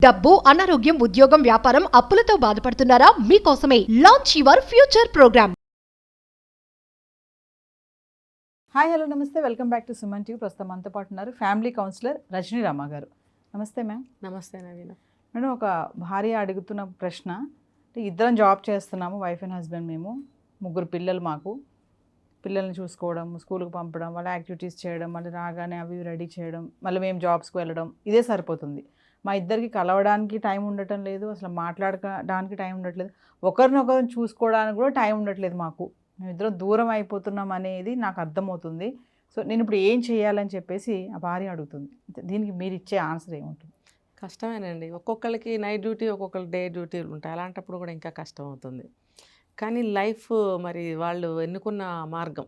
డబ్బు, అనారోగ్యం, ఉద్యోగం, వ్యాపారం, అప్పులతో బాధపడుతున్నారా? మీకోసమే launch your future program. Hi hello నమస్తే, welcome back to Suman TV. ప్రస్తుతం మనతో పాటు ఉన్నారు ఫ్యామిలీ కౌన్సిలర్ రజనీ రామ గారు. నమస్తే మ్యామ్. నమస్తే నవీన. మేడం, ఒక భార్య అడుగుతున్న ప్రశ్న, అంటే ఇద్దరం జాబ్ చేస్తున్నాము, వైఫ్ అండ్ హస్బెండ్. మేము ముగ్గురు పిల్లలు, మాకు పిల్లల్ని చూసుకోవడం, స్కూల్కి పంపడం, వాళ్ళ యాక్టివిటీస్ చేయడం, మళ్ళీ రాగానే అవి రెడీ చేయడం, మళ్ళీ మేము జాబ్స్కి వెళ్ళడం, ఇదే సరిపోతుంది. మా ఇద్దరికి కలవడానికి టైం ఉండటం లేదు, అసలు మాట్లాడడానికి టైం ఉండట్లేదు, ఒకరినొకరిని చూసుకోవడానికి కూడా టైం ఉండట్లేదు. మాకు మేమిద్దరం దూరం అయిపోతున్నాం అనేది నాకు అర్థమవుతుంది. సో నేను ఇప్పుడు ఏం చేయాలని చెప్పేసి ఆ భార్య అడుగుతుంది. దీనికి మీరు ఇచ్చే ఆన్సర్ ఏముంటుంది? కష్టమేనండి. ఒక్కొక్కరికి నైట్ డ్యూటీ, ఒక్కొక్కరికి డే డ్యూటీలు ఉంటాయి. అలాంటప్పుడు కూడా ఇంకా కష్టం అవుతుంది. కానీ లైఫ్ మరి వాళ్ళు ఎన్నుకున్న మార్గం,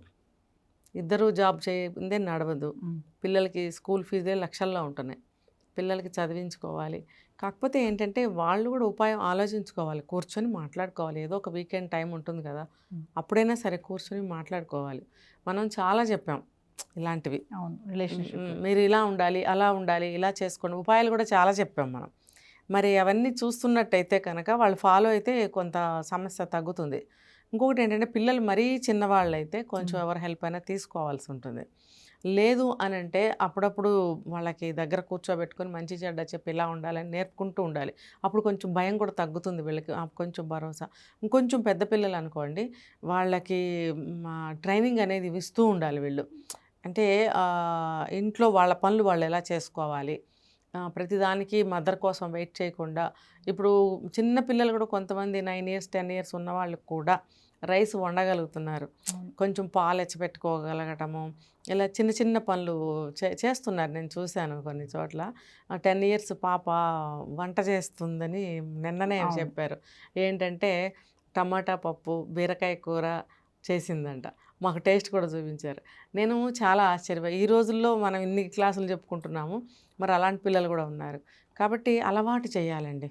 ఇద్దరు జాబ్ చేయందే నడవదు. పిల్లలకి స్కూల్ ఫీజే లక్షల్లో ఉంటున్నాయి, పిల్లలకి చదివించుకోవాలి. కాకపోతే ఏంటంటే వాళ్ళు కూడా ఉపాయం ఆలోచించుకోవాలి, కూర్చొని మాట్లాడుకోవాలి. ఏదో ఒక వీకెండ్ టైం ఉంటుంది కదా, అప్పుడైనా సరే కూర్చొని మాట్లాడుకోవాలి. మనం చాలా చెప్పాం ఇలాంటివి, రిలేషన్షిప్ మీరు ఇలా ఉండాలి, అలా ఉండాలి, ఇలా చేసుకోండి, ఉపాయాలు కూడా చాలా చెప్పాం మనం. మరి అవన్నీ చూస్తున్నట్టయితే కనుక వాళ్ళు ఫాలో అయితే కొంత సమస్య తగ్గుతుంది. ఇంకొకటి ఏంటంటే పిల్లలు మరీ చిన్నవాళ్ళు అయితే కొంచెం ఎవరి హెల్ప్ అయినా తీసుకోవాల్సి ఉంటుంది. లేదు అని అంటే అప్పుడప్పుడు వాళ్ళకి దగ్గర కూర్చోబెట్టుకొని మంచి చెడ్డ చెప్పి ఇలా ఉండాలని నేర్పుకుంటూ ఉండాలి. అప్పుడు కొంచెం భయం కూడా తగ్గుతుంది వీళ్ళకి, కొంచెం భరోసా. ఇంకొంచెం పెద్ద పిల్లలు అనుకోండి, వాళ్ళకి ట్రైనింగ్ అనేది ఇస్తూ ఉండాలి వీళ్ళు. అంటే ఇంట్లో వాళ్ళ పనులు వాళ్ళు ఎలా చేసుకోవాలి, ప్రతిదానికి మదర్ కోసం వెయిట్ చేయకుండా. ఇప్పుడు చిన్న పిల్లలు కూడా కొంతమంది 9 years 10 years ఉన్న వాళ్ళకి కూడా రైస్ వండగలుగుతున్నారు, కొంచెం పాలు ఎచ్చపెట్టుకోగలగటము, ఇలా చిన్న చిన్న పనులు చేస్తున్నారు. నేను చూశాను కొన్ని చోట్ల. 10 years పాప వంట చేస్తుందని నిన్ననే చెప్పారు. ఏంటంటే టమాటా పప్పు, బీరకాయ కూర చేసిందంట. మాకు టేస్ట్ కూడా చూపించారు. నేను చాలా ఆశ్చర్యపోయి, ఈ రోజుల్లో మనం ఇన్ని క్లాసులు చెప్పుకుంటున్నాము, మరి అలాంటి పిల్లలు కూడా ఉన్నారు. కాబట్టి అలవాటు చేయాలండి.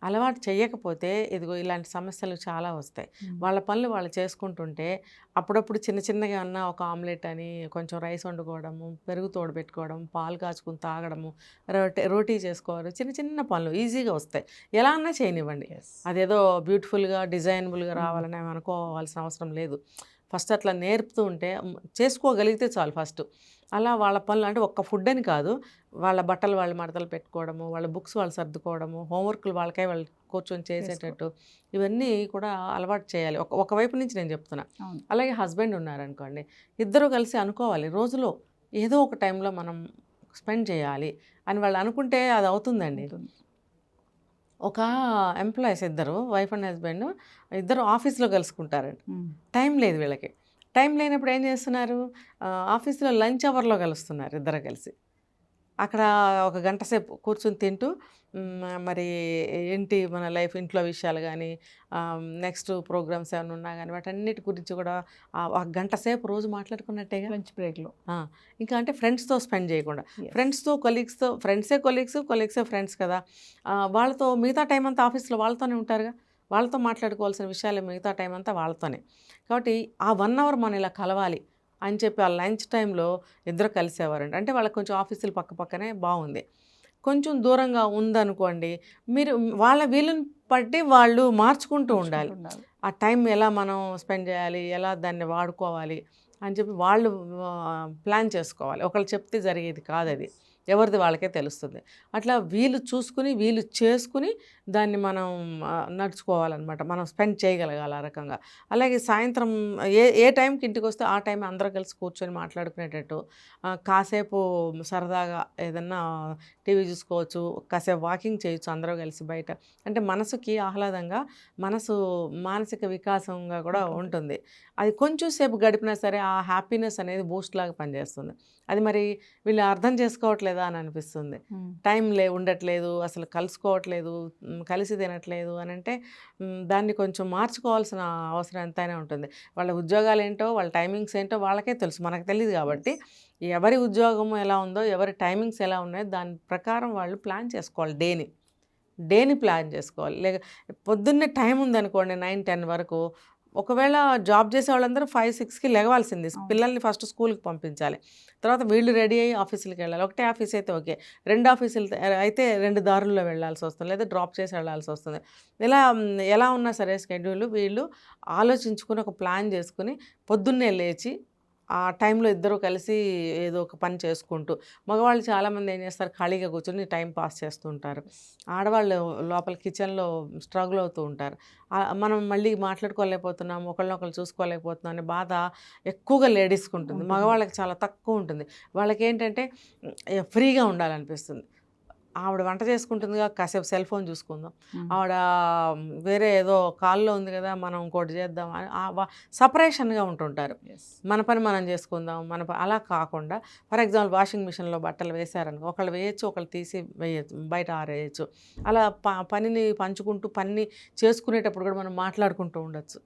అలవాటు చేయకపోతే ఇదిగో ఇలాంటి సమస్యలు చాలా వస్తాయి. వాళ్ళ పనులు వాళ్ళు చేసుకుంటుంటే అప్పుడప్పుడు చిన్న చిన్నగా అన్న ఒక ఆమ్లెట్ అని, కొంచెం రైస్ వండుకోవడము, పెరుగు తోడు పెట్టుకోవడం, పాలు కాచుకుని తాగడము, రోటీ చేసుకోవడం, చిన్న చిన్న పనులు ఈజీగా వస్తాయి. ఎలా అన్నా చేయనివ్వండి. అదేదో బ్యూటిఫుల్గా డిజైనబుల్గా రావాలని అనుకోవాల్సిన అవసరం లేదు. ఫస్ట్ అట్లా నేర్పుతూ ఉంటే చేసుకోగలిగితే చాలు. ఫస్ట్ అలా వాళ్ళ పనులు, అంటే ఒక్క ఫుడ్ అని కాదు, వాళ్ళ బట్టలు వాళ్ళు మడతలు పెట్టుకోవడము, వాళ్ళ బుక్స్ వాళ్ళు సర్దుకోవడము, హోంవర్క్లు వాళ్ళకై వాళ్ళు కూర్చొని చేసేటట్టు, ఇవన్నీ కూడా అలవాటు చేయాలి. ఒకవైపు నుంచి నేను చెప్తున్నా. అలాగే హస్బెండ్ ఉన్నారనుకోండి, ఇద్దరు కలిసి అనుకోవాలి, రోజులో ఏదో ఒక టైంలో మనం స్పెండ్ చేయాలి అని వాళ్ళు అనుకుంటే అది అవుతుందండి. ఒక ఎంప్లాయీస్ ఇద్దరు, వైఫ్ అండ్ హస్బెండ్ ఇద్దరు ఆఫీస్లో కలుసుకుంటారండి. టైం లేదు వీళ్ళకి. టైం లేనప్పుడు ఏం చేస్తున్నారు, ఆఫీస్లో లంచ్ అవర్లో కలుస్తున్నారు ఇద్దరు కలిసి. అక్కడ ఒక గంట సేపు కూర్చొని తింటూ మరి ఏంటి మన లైఫ్, ఇంట్లో విషయాలు కానీ, నెక్స్ట్ ప్రోగ్రామ్స్ ఏమైనా ఉన్నా కానీ వాటన్నిటి గురించి కూడా ఒక గంట సేపు రోజు మాట్లాడుకున్నట్టేగా లంచ్ బ్రేక్లో. ఇంకా అంటే ఫ్రెండ్స్తో స్పెండ్ చేయకుండా, ఫ్రెండ్స్తో కొలీగ్స్తో, కొలీగ్సే ఫ్రెండ్స్ కదా, వాళ్ళతో మిగతా టైం అంతా ఆఫీస్లో వాళ్ళతోనే ఉంటారుగా, వాళ్ళతో మాట్లాడుకోవాల్సిన విషయాలు మిగతా టైం అంతా వాళ్ళతోనే. కాబట్టి ఆ 1 hour మనం ఇలా కలవాలి అని చెప్పి ఆ లంచ్ టైంలో ఇద్దరు కలిసేవారండి. అంటే వాళ్ళకి కొంచెం ఆఫీసులు పక్కనే బాగుంది. కొంచెం దూరంగా ఉందనుకోండి, మీరు వాళ్ళ వీలుని బట్టి వాళ్ళు మార్చుకుంటూ ఉండాలి. ఆ టైం ఎలా మనం స్పెండ్ చేయాలి, ఎలా దాన్ని వాడుకోవాలి అని చెప్పి వాళ్ళు ప్లాన్ చేసుకోవాలి. ఒకళ్ళు చెప్తే జరిగేది కాదు, అది ఎవరిది వాళ్ళకే తెలుస్తుంది. అట్లా వీళ్ళు చూసుకుని వీళ్ళు చేసుకుని దాన్ని మనం నడుచుకోవాలన్నమాట, మనం స్పెండ్ చేయగలగాలి ఆ రకంగా. అలాగే సాయంత్రం ఏ టైంకి ఇంటికి వస్తే ఆ టైం అందరూ కలిసి కూర్చొని మాట్లాడుకునేటట్టు, కాసేపు సరదాగా ఏదన్నా టీవీ చూసుకోవచ్చు, కాసేపు వాకింగ్ చేయొచ్చు అందరూ కలిసి బయట. అంటే మనసుకి ఆహ్లాదంగా, మానసిక వికాసంగా కూడా ఉంటుంది. అది కొంచెం సేపు గడిపినా సరే ఆ హ్యాపీనెస్ అనేది బూస్ట్ లాగా పనిచేస్తుంది. అది మరి వీళ్ళు అర్థం చేసుకోవట్లేదా అని అనిపిస్తుంది. టైం ఉండట్లేదు, అసలు కలుసుకోవట్లేదు, కలిసి తినట్లేదు అని అంటే దాన్ని కొంచెం మార్చుకోవాల్సిన అవసరం ఎంతైనా ఉంటుంది. వాళ్ళ ఉద్యోగాలు ఏంటో, వాళ్ళ టైమింగ్స్ ఏంటో వాళ్ళకే తెలుసు, మనకు తెలియదు. కాబట్టి ఎవరి ఉద్యోగం ఎలా ఉందో, ఎవరి టైమింగ్స్ ఎలా ఉన్నాయో దాని ప్రకారం వాళ్ళు ప్లాన్ చేసుకోవాలి. డేని ప్లాన్ చేసుకోవాలి. లేక పొద్దున్నే టైం ఉందనుకోండి 9-10 వరకు, ఒకవేళ జాబ్ చేసే వాళ్ళందరూ 5-6కి లెగవాల్సింది. పిల్లల్ని ఫస్ట్ స్కూల్కి పంపించాలి, తర్వాత వీళ్ళు రెడీ అయ్యి ఆఫీసులకి వెళ్ళాలి. ఒకటే ఆఫీస్ అయితే ఓకే, 2 ఆఫీసులు అయితే 2 దారుల్లో వెళ్ళాల్సి వస్తుంది, లేదా డ్రాప్ చేసి వెళ్ళాల్సి వస్తుంది. ఇలా ఎలా ఉన్నా సరే స్కెడ్యూల్ వీళ్ళు ఆలోచించుకుని ఒక ప్లాన్ చేసుకుని పొద్దున్నే లేచి ఆ టైంలో ఇద్దరు కలిసి ఏదో ఒక పని చేసుకుంటూ, మగవాళ్ళు చాలామంది ఏం చేస్తారు, ఖాళీగా కూర్చొని టైం పాస్ చేస్తూ ఉంటారు. ఆడవాళ్ళు లోపల కిచెన్లో స్ట్రగుల్ అవుతూ ఉంటారు. మనం మళ్ళీ మాట్లాడుకోలేకపోతున్నాం, ఒకళ్ళనొకళ్ళు చూసుకోలేకపోతున్నాం అనే బాధ ఎక్కువగా లేడీస్కి ఉంటుంది. మగవాళ్ళకి చాలా తక్కువ ఉంటుంది. వాళ్ళకి ఏంటంటే ఫ్రీగా ఉండాలనిపిస్తుంది. ఆవిడ వంట చేసుకుంటుందిగా, కాసేపు సెల్ ఫోన్ చూసుకుందాం, ఆవిడ వేరే ఏదో కాల్లో ఉంది కదా మనం ఇంకోటి చేద్దాం అని సపరేషన్గా ఉంటుంటారు. మన పని మనం చేసుకుందాం, అలా కాకుండా ఫర్ ఎగ్జాంపుల్ వాషింగ్ మిషన్లో బట్టలు వేశారనుకో, ఒకళ్ళు వేయచ్చు, ఒకళ్ళు తీసి వేయచ్చు, బయట ఆరేయచ్చు. అలా పనిని పంచుకుంటూ పని చేసుకునేటప్పుడు కూడా మనం మాట్లాడుకుంటూ ఉండొచ్చు.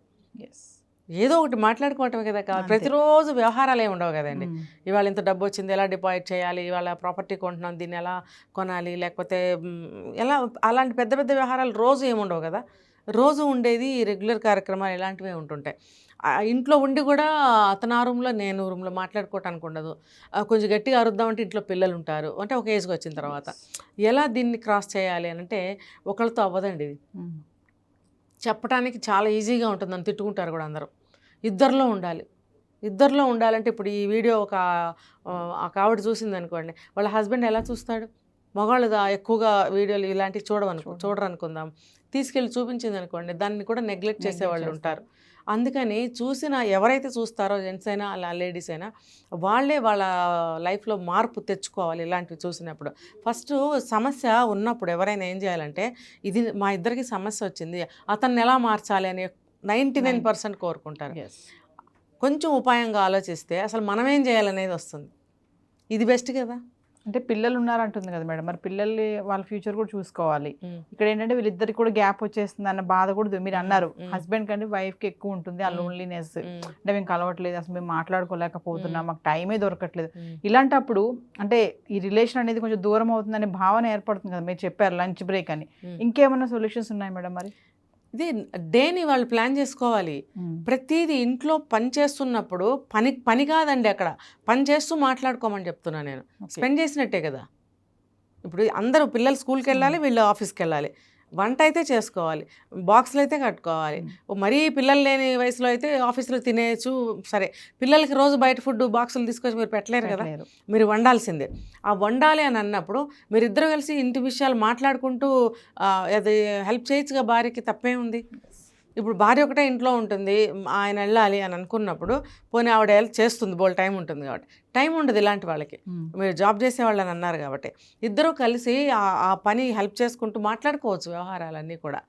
ఏదో ఒకటి మాట్లాడుకోవటమే కదా కావాలి. ప్రతిరోజు వ్యవహారాలు ఏమి ఉండవు కదండి. ఇవాళ ఇంత డబ్బు వచ్చింది, ఎలా డిపాజిట్ చేయాలి, ఇవాళ ప్రాపర్టీ కొంటున్నాం దీన్ని ఎలా కొనాలి, లేకపోతే ఎలా, అలాంటి పెద్ద పెద్ద వ్యవహారాలు రోజు ఏమి ఉండవు కదా. రోజు ఉండేది రెగ్యులర్ కార్యక్రమాలు ఇలాంటివే ఉంటుంటాయి. ఇంట్లో ఉండి కూడా అతను ఆ రూమ్లో నేను రూమ్లో మాట్లాడుకోవటానికి ఉండదు. కొంచెం గట్టిగా అరుద్దామంటే ఇంట్లో పిల్లలు ఉంటారు, అంటే ఒక ఏజ్కి వచ్చిన తర్వాత ఎలా దీన్ని క్రాస్ చేయాలి అని అంటే ఒకళ్ళతో అవ్వదండి ఇది. చెప్పడానికి చాలా ఈజీగా ఉంటుంది, నన్ను తిట్టుకుంటారు కూడా అందరూ. ఇద్దరిలో ఉండాలంటే ఇప్పుడు ఈ వీడియో ఒక ఆవిడ చూసింది అనుకోండి, వాళ్ళ హస్బెండ్ ఎలా చూస్తాడు? మగవాళ్ళు ఎక్కువగా వీడియోలు ఇలాంటివి చూడరు అనుకుందాం, తీసుకెళ్ళి చూపించింది అనుకోండి, దాన్ని కూడా నెగ్లెక్ట్ చేసేవాళ్ళు ఉంటారు. అందుకని ఎవరైతే చూస్తారో జెంట్స్ అయినా అలా లేడీస్ అయినా వాళ్ళే వాళ్ళ లైఫ్లో మార్పు తెచ్చుకోవాలి. ఇలాంటివి చూసినప్పుడు ఫస్ట్ సమస్య ఉన్నప్పుడు ఎవరైనా ఏం చేయాలంటే, ఇది మా ఇద్దరికి సమస్య వచ్చింది, అతన్ని ఎలా మార్చాలి అని 99% కోరుకుంటారు. కొంచెం ఉపాయంగా ఆలోచిస్తే అసలు మనం ఏం చేయాలనేది వస్తుంది. ఇది బెస్ట్ కదా. అంటే పిల్లలు ఉన్నారంటుంది కదా మేడం, మరి పిల్లల్ని వాళ్ళ ఫ్యూచర్ కూడా చూసుకోవాలి. ఇక్కడ ఏంటంటే వీళ్ళిద్దరికి కూడా గ్యాప్ వచ్చేస్తుంది అన్న బాధ కూడా మీరు అన్నారు. హస్బెండ్ కంటే వైఫ్కి ఎక్కువ ఉంటుంది ఆ లోన్లీనెస్. అంటే మేము కలవట్లేదు, అసలు మేము మాట్లాడుకోలేకపోతున్నాం, మాకు టైమే దొరకట్లేదు. ఇలాంటప్పుడు అంటే ఈ రిలేషన్ అనేది కొంచెం దూరం అవుతుందనే భావన ఏర్పడుతుంది కదా. మీరు చెప్పారు లంచ్ బ్రేక్ అని, ఇంకేమైనా సొల్యూషన్స్ ఉన్నాయి మేడం? మరి ఇది డేని వాళ్ళు ప్లాన్ చేసుకోవాలి. ప్రతిదీ ఇంట్లో పని చేస్తున్నప్పుడు పని కాదండి, అక్కడ పని చేస్తూ మాట్లాడుకోమని చెప్తున్నా నేను. స్పెండ్ చేసినట్టే కదా. ఇప్పుడు అందరూ పిల్లలు స్కూల్కి వెళ్ళాలి, వీళ్ళు ఆఫీస్కి వెళ్ళాలి, వంట అయితే చేసుకోవాలి, బాక్సులు అయితే కట్టుకోవాలి. మరీ పిల్లలు లేని వయసులో అయితే ఆఫీస్లో తినేయచ్చు. సరే, పిల్లలకి రోజు బయట ఫుడ్ బాక్సులు తీసుకొచ్చి మీరు పెట్టలేరు కదా, మీరు వండాల్సిందే. ఆ వండాలి అని అన్నప్పుడు మీరిద్దరూ కలిసి ఇంటి విషయాలు మాట్లాడుకుంటూ అది హెల్ప్ చేయొచ్చుగా భార్యకి, తప్పే ఉంది. ఇప్పుడు భార్య ఒకటే ఇంట్లో ఉంటుంది, ఆయన వెళ్ళాలి అని అనుకున్నప్పుడు పోనీ ఆవిడ హెల్ప్ చేస్తుంది, బోల్ టైం ఉంటుంది కాబట్టి. టైం ఉండదు ఇలాంటి వాళ్ళకి. మీరు జాబ్ చేసేవాళ్ళని అన్నారు కాబట్టి ఇద్దరూ కలిసి ఆ పని హెల్ప్ చేసుకుంటూ మాట్లాడుకోవచ్చు వ్యవహారాలన్నీ కూడా.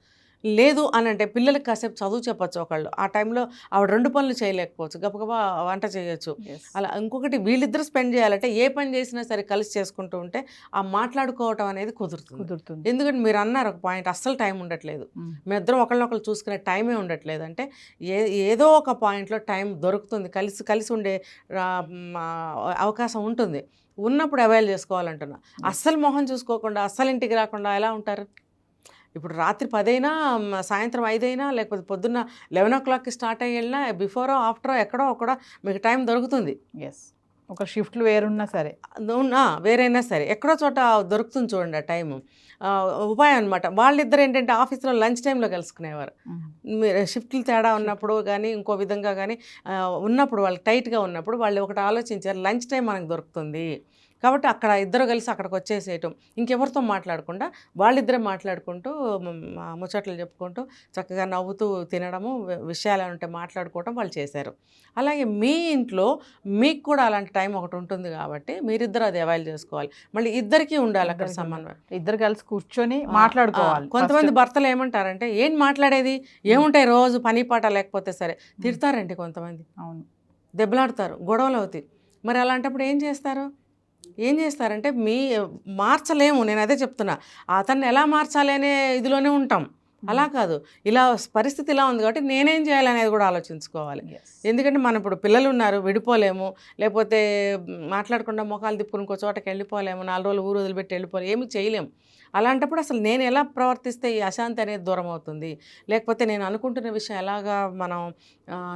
లేదు అని అంటే పిల్లలకి కాసేపు చదువు చెప్పచ్చు ఒకళ్ళు. ఆ టైంలో ఆవిడ 2 పనులు చేయలేకపోవచ్చు, గబగబా వంట చేయొచ్చు. అలా ఇంకొకటి వీళ్ళిద్దరూ స్పెండ్ చేయాలంటే ఏ పని చేసినా సరే కలిసి చేసుకుంటూ ఉంటే ఆ మాట్లాడుకోవటం అనేది కుదురుతుంది. ఎందుకంటే మీరు అన్నారు ఒక పాయింట్, అస్సలు టైం ఉండట్లేదు, మీ ఇద్దరం ఒకళ్ళనొకళ్ళు చూసుకునే టైమే ఉండట్లేదు అంటే ఏదో ఒక పాయింట్లో టైం దొరుకుతుంది, కలిసి ఉండే అవకాశం ఉంటుంది. ఉన్నప్పుడు అవైల్ చేసుకోవాలంటున్నా. అస్సలు మొహం చూసుకోకుండా అస్సలు ఇంటికి రాకుండా ఎలా ఉంటారు? ఇప్పుడు రాత్రి 10 అయినా సాయంత్రం 5 అయినా లేకపోతే పొద్దున్న 11 o'clockకి స్టార్ట్ అయ్యి వెళ్ళినా బిఫోరో ఆఫ్టరో ఎక్కడో అక్కడ మీకు టైం దొరుకుతుంది. ఒక షిఫ్ట్లు వేరున్నా సరే, వేరైనా సరే ఎక్కడో చోట దొరుకుతుంది చూడండి ఆ టైము. ఉపాయం అనమాట. వాళ్ళిద్దరు ఏంటంటే ఆఫీస్లో లంచ్ టైంలో కలుసుకునేవారు. మీరు షిఫ్ట్లు తేడా ఉన్నప్పుడు కానీ ఇంకో విధంగా కానీ ఉన్నప్పుడు వాళ్ళకి టైట్గా ఉన్నప్పుడు వాళ్ళు ఒకటి ఆలోచించారు, లంచ్ టైం మనకు దొరుకుతుంది కాబట్టి అక్కడ ఇద్దరు కలిసి అక్కడికి వచ్చేసేయటం, ఇంకెవరితో మాట్లాడకుండా వాళ్ళిద్దరే మాట్లాడుకుంటూ ముచ్చట్లు చెప్పుకుంటూ చక్కగా నవ్వుతూ తినడము, విషయాలు ఉంటే మాట్లాడుకోవటం వాళ్ళు చేశారు. అలాగే మీ ఇంట్లో మీకు కూడా అలాంటి టైం ఒకటి ఉంటుంది కాబట్టి మీరిద్దరు అది అవైల్ చేసుకోవాలి. మళ్ళీ ఇద్దరికీ ఉండాలి అక్కడ సమన్వయం, ఇద్దరు కలిసి కూర్చొని మాట్లాడుకోవాలి. కొంతమంది భర్తలు ఏమంటారంటే ఏం మాట్లాడేది, ఏముంటాయి రోజు పని పాట లేకపోతే సరే, తిడతారండి కొంతమంది. అవును, దెబ్బలాడతారు, గొడవలు అవుతాయి. మరి అలాంటప్పుడు ఏం చేస్తారంటే మార్చలేము. నేను అదే చెప్తున్నా, అతన్ని ఎలా మార్చాలి అనే ఇదిలోనే ఉంటాం. అలా కాదు, ఇలా పరిస్థితి ఇలా ఉంది కాబట్టి నేనేం చేయాలనేది కూడా ఆలోచించుకోవాలి. ఎందుకంటే మనం ఇప్పుడు పిల్లలు ఉన్నారు, విడిపోలేము, లేకపోతే మాట్లాడకుండా మొఖాలు తిప్పుకుని ఇంకో చోటకి వెళ్ళిపోలేము, 4 రోజులు ఊరు వదిలిపెట్టి వెళ్ళిపోలేము, ఏమీ చేయలేము. అలాంటప్పుడు అసలు నేను ఎలా ప్రవర్తిస్తే ఈ అశాంతి అనేది దూరం అవుతుంది, లేకపోతే నేను అనుకుంటున్న విషయం ఎలాగా మనం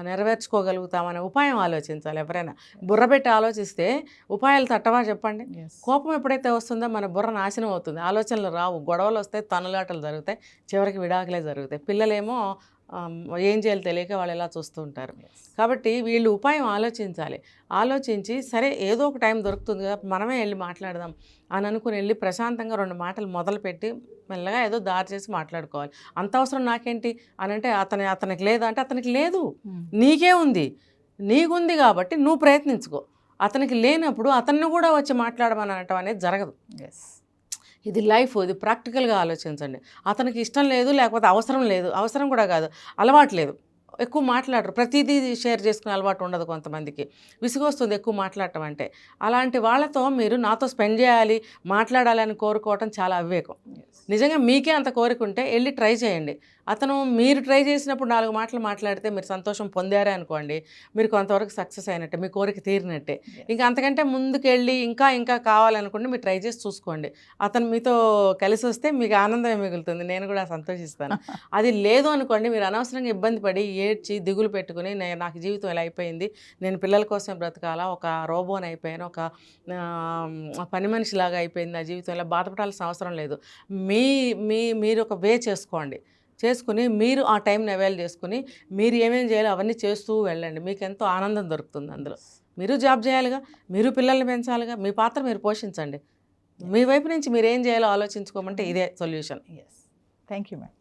నెరవేర్చుకోగలుగుతామనే ఉపాయం ఆలోచించాలి. ఎవరైనా బుర్ర పెట్టి ఆలోచిస్తే ఉపాయాలు తట్టవా చెప్పండి? కోపం ఎప్పుడైతే వస్తుందో మన బుర్ర నాశనం అవుతుంది, ఆలోచనలు రావు, గొడవలు వస్తాయి, తనులాటలు జరుగుతాయి, చివరికి విడాకులే జరుగుతాయి. పిల్లలేమో ఏం చేయాలో తెలియక వాళ్ళు ఎలా చూస్తూ ఉంటారు. కాబట్టి వీళ్ళు ఉపాయం ఆలోచించాలి. ఆలోచించి సరే ఏదో ఒక టైం దొరుకుతుంది కదా, మనమే వెళ్ళి మాట్లాడదాం అని అనుకుని వెళ్ళి ప్రశాంతంగా 2 మాటలు మొదలుపెట్టి మెల్లగా ఏదో దారి చేసి మాట్లాడుకోవాలి. అంత అవసరం నాకేంటి అని అంటే అతనికి లేదా అంటే అతనికి లేదు, నీకే ఉంది. నీకుంది కాబట్టి నువ్వు ప్రయత్నించుకో. అతనికి లేనప్పుడు అతన్ని కూడా వచ్చి మాట్లాడమని అనటం అనేది జరగదు. ఇది లైఫ్, ఇది ప్రాక్టికల్గా ఆలోచించండి. అతనికి ఇష్టం లేదు, లేకపోతే అవసరం లేదు, అవసరం కూడా కాదు, అలవాటు లేదు, ఎక్కువ మాట్లాడరు, ప్రతిదీ షేర్ చేసుకునే అలవాటు ఉండదు కొంతమందికి, విసుగొస్తుంది ఎక్కువ మాట్లాడటం అంటే. అలాంటి వాళ్ళతో మీరు నాతో స్పెండ్ చేయాలి, మాట్లాడాలని కోరుకోవటం చాలా అవివేకం. నిజంగా మీకే అంత కోరిక ఉంటే వెళ్ళి ట్రై చేయండి. అతను మీరు ట్రై చేసినప్పుడు 4 మాటలు మాట్లాడితే మీరు సంతోషం పొందారే అనుకోండి, మీరు కొంతవరకు సక్సెస్ అయినట్టే, మీ కోరిక తీరినట్టే. ఇంకా అంతకంటే ముందుకెళ్ళి ఇంకా కావాలనుకుంటే మీరు ట్రై చేసి చూసుకోండి. అతను మీతో కలిసి వస్తే మీకు ఆనందమే మిగులుతుంది, నేను కూడా సంతోషిస్తాను. అది లేదు అనుకోండి, మీరు అనవసరంగా ఇబ్బంది పడి ఏడ్చి దిగులు పెట్టుకుని నాకు జీవితం ఇలా అయిపోయింది, నేను పిల్లల కోసమే బ్రతకాలా, ఒక రోబోని అయిపోయాను, ఒక పని మనిషిలాగా అయిపోయింది నా జీవితం, ఇలా బాధపడాల్సిన అవసరం లేదు. మీరు ఒక వే చేసుకుని మీరు ఆ టైంని అవైల్ చేసుకుని మీరు ఏమేమి చేయాలో అవన్నీ చేస్తూ వెళ్ళండి. మీకు ఎంతో ఆనందం దొరుకుతుంది అందులో. మీరు జాబ్ చేయాలిగా, మీరు పిల్లల్ని పెంచాలిగా, మీ పాత్ర మీరు పోషించండి. మీ వైపు నుంచి మీరు ఏం చేయాలో ఆలోచించుకోమంటే ఇదే సొల్యూషన్. Thank you ma'am.